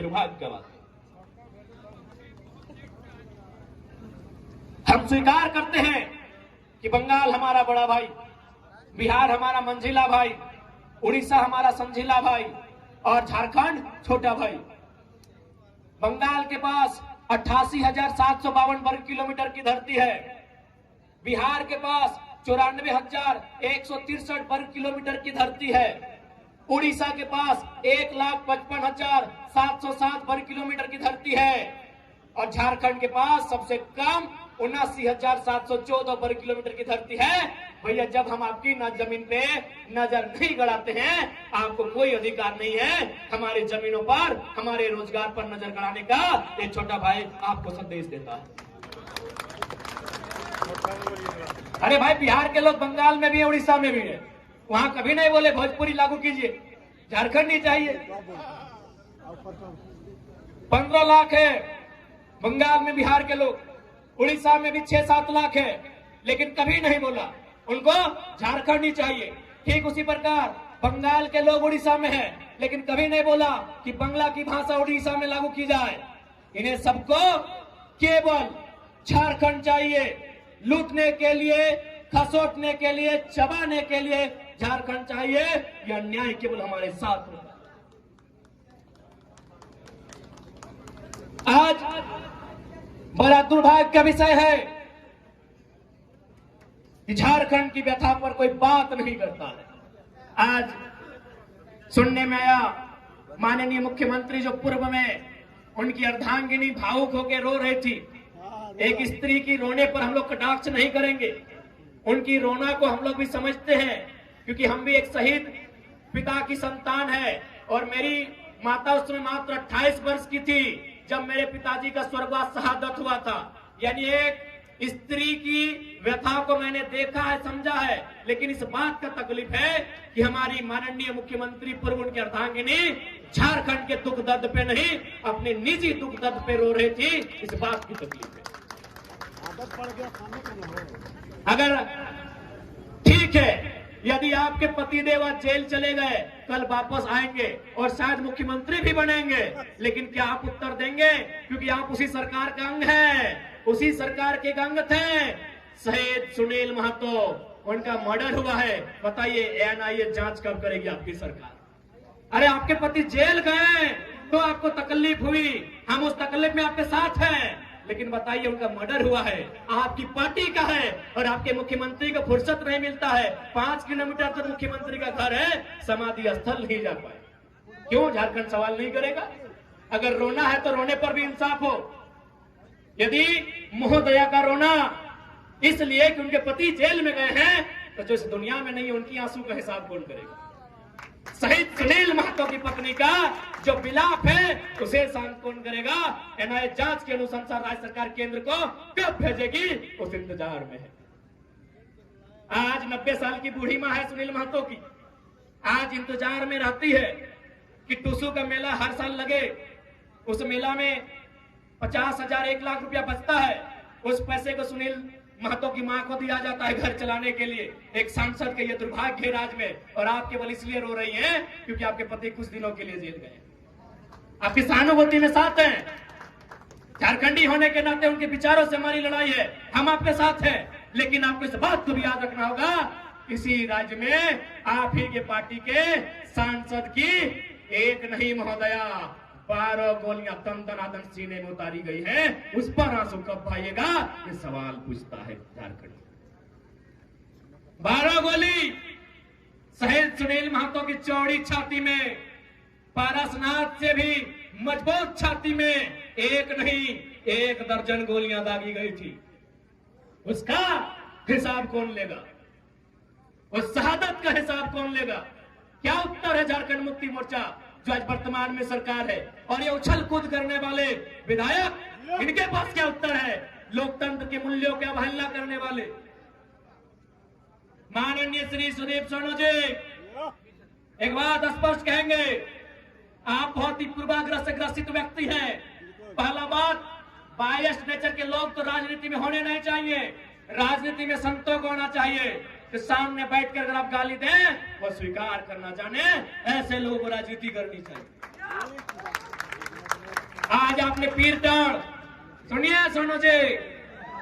दुर्भाग्य का बात है। हम स्वीकार करते हैं कि बंगाल हमारा बड़ा भाई, बिहार हमारा मंझिला भाई, उड़ीसा हमारा संझिला भाई और झारखंड छोटा भाई। बंगाल के पास 88,752 वर्ग किलोमीटर की धरती है, बिहार के पास 94,163 वर्ग किलोमीटर की धरती है, उड़ीसा के पास 1,55,707 वर्ग किलोमीटर की धरती है और झारखंड के पास सबसे कम 79,714 वर्ग किलोमीटर की धरती है। भैया, जब हम आपकी जमीन पे नजर नहीं गड़ाते हैं, आपको कोई अधिकार नहीं है हमारी जमीनों पर, हमारे रोजगार पर नजर गड़ाने का। एक छोटा भाई आपको संदेश देता है। अरे भाई, बिहार के लोग बंगाल में भी है, उड़ीसा में भी है, वहां कभी नहीं बोले भोजपुरी लागू कीजिए, झारखंड नहीं चाहिए। 15 लाख है बंगाल में बिहार के लोग, उड़ीसा में भी 6-7 लाख है, लेकिन कभी नहीं बोला उनको झारखंड ही चाहिए। ठीक उसी प्रकार बंगाल के लोग उड़ीसा में है, लेकिन कभी नहीं बोला कि बांग्ला की भाषा उड़ीसा में लागू की जाए। इन्हें सबको केवल झारखंड चाहिए, लूटने के लिए, खसोटने के लिए, चबाने के लिए झारखंड चाहिए। यह अन्याय केवल हमारे साथ होगा। आज बड़ा दुर्भाग्य का विषय है कि झारखंड की व्यथा पर कोई बात नहीं करता है। आज सुनने में आया माननीय मुख्यमंत्री जो पूर्व में उनकी अर्धांगिनी भावुक होकर रो रही थी। एक स्त्री की रोने पर हम लोग कटाक्ष नहीं करेंगे, उनकी रोना को हम लोग भी समझते हैं, क्योंकि हम भी एक शहीद पिता की संतान है और मेरी माता उस समय मात्र 28 वर्ष की थी जब मेरे पिताजी का स्वर्गवास शहादत हुआ था। यानी एक स्त्री की व्यथा को मैंने देखा है, समझा है, लेकिन इस बात का तकलीफ है कि हमारी माननीय मुख्यमंत्री पूर्व उनकी अर्धांगिनी झारखंड के दुख दर्द पे नहीं, अपने निजी दुख दर्द पे रो रही थी। इस बात की तकलीफ है। अगर ठीक है, यदि आपके पतिदेव आज जेल चले गए, कल वापस आएंगे और शायद मुख्यमंत्री भी बनेंगे, लेकिन क्या आप उत्तर देंगे? क्योंकि आप उसी सरकार का अंग हैं, उसी सरकार के अंग थे। शहीद सुनील महतो, उनका मर्डर हुआ है, बताइए एनआईए जांच कब करेगी आपकी सरकार? अरे आपके पति जेल गए तो आपको तकलीफ हुई, हम उस तकलीफ में आपके साथ हैं, लेकिन बताइए उनका मर्डर हुआ है, आपकी पार्टी का है और आपके मुख्यमंत्री को फुर्सत नहीं मिलता है। 5 किलोमीटर तक मुख्यमंत्री का घर है, समाधि स्थल नहीं जा पाए। क्यों झारखंड सवाल नहीं करेगा? अगर रोना है तो रोने पर भी इंसाफ हो। यदि महोदया का रोना इसलिए कि उनके पति जेल में गए हैं, तो जो इस दुनिया में नहीं है उनकी आंसू का हिसाब कौन करेगा? शहीद सुनील महतो की पत्नी का जो विलाप है उसे शांत कौन करेगा? एनआईए जांच के अनुसार राज्य सरकार केंद्र को कब भेजेगी, उस इंतजार में है। आज 90 साल की बूढ़ी मां है सुनील महतो की, आज इंतजार में रहती है कि टूसू का मेला हर साल लगे, उस मेला में 50,000 1 लाख रुपया बचता है, उस पैसे को सुनील महतो की मां को दिया जाता है घर चलाने के लिए। एक सांसद के ये दुर्भाग्य है राज्य में, और आप केवल इसलिए रो रही हैं क्योंकि आपके पति कुछ दिनों के लिए जेल गए। आपकी सहानुभूति में साथ हैं, झारखंडी होने के नाते उनके विचारों से हमारी लड़ाई है, हम आपके साथ हैं, लेकिन आपको इस बात को भी याद रखना होगा, इसी राज्य में आप ही के पार्टी के सांसद की एक नहीं महोदया 12 गोलियां दनादन सीने में उतारी गई है, उस पर आंसू कब पाइएगा, ये सवाल पूछता है झारखंड। 12 गोली शहीद सुनील महतो की चौड़ी छाती में, पारसनाथ से भी मजबूत छाती में एक नहीं 1 दर्जन गोलियां दागी गई थी। उसका हिसाब कौन लेगा? उस शहादत का हिसाब कौन लेगा? क्या उत्तर है झारखंड मुक्ति मोर्चा जो आज वर्तमान में सरकार है, और ये उछल कूद करने वाले विधायक, इनके पास क्या उत्तर है? लोकतंत्र के मूल्यों की अवहेलना करने वाले माननीय श्री सुदीप सोनू जी एक बात स्पष्ट कहेंगे, आप बहुत ही पूर्वाग्रह से ग्रसित व्यक्ति हैं। पहला बात, बायस्ड नेचर के लोग तो राजनीति में होने नहीं चाहिए, राजनीति में संतों को होना चाहिए कि सामने बैठकर अगर आप गाली दें वो स्वीकार करना जाने, ऐसे लोगों को राजनीति करनी चाहिए। आज आपने पीर टाड़, सुनिए सोनू जी,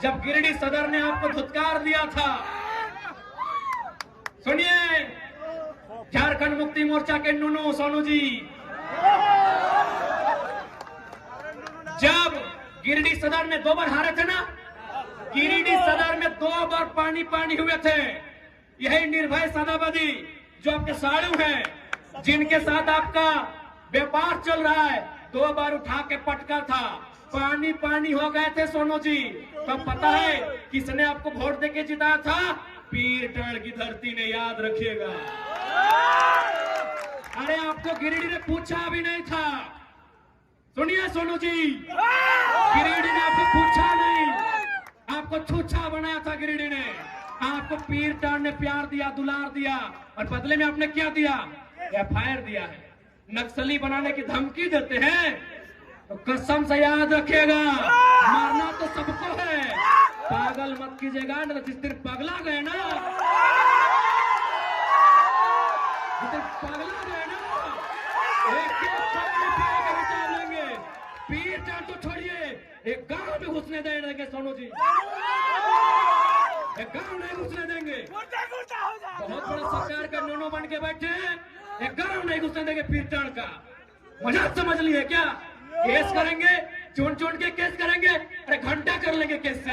जब गिरिडीह सदर ने आपको धुतकार दिया था, सुनिए, झारखंड मुक्ति मोर्चा के नुनू सोनू जी, जब गिरिडीह सदर में 2 बार हारे थे ना, गिरिडीह सदर में 2 बार पानी पानी हुए थे, यही निर्भय सदाबदी जो आपके साड़ू हैं, जिनके साथ आपका व्यापार चल रहा है, 2 बार उठा के पटका था, पानी पानी हो गए थे सोनू जी। तो पता है किसने आपको वोट देके जिताया था? पीर टाड़ की धरती ने, याद रखिएगा। अरे आपको गिरिडीह ने पूछा भी नहीं था, सुनिए सोनू जी, गिरिडीह ने आपको पूछा नहीं, आपको छूछा बनाया था गिरिडीह ने। आपको पीर टाड़ ने प्यार दिया, दुलार दिया, और बदले में आपने क्या दिया? FIR दिया है। नक्सली बनाने की धमकी देते हैं, तो कसम से याद रखिएगा, मारना तो सबको है, पागल मत कीजिएगा। न जिस दिन पगला गए ना, जिस दिन पगला गए ना, लेंगे। पीर टाड़ तो छोड़िए, एक गांव में घुसने देंगे सोनू जी, एक गांव नहीं घुसने देंगे। बहुत बड़ा सरकार का नोनो बन के बैठे हैं, एक गांव नहीं घुसने देंगे पीर टाड़ का। मजाक समझ लिए क्या? केस करेंगे, चुन चुन के केस करेंगे, अरे घंटा कर लेंगे केस से।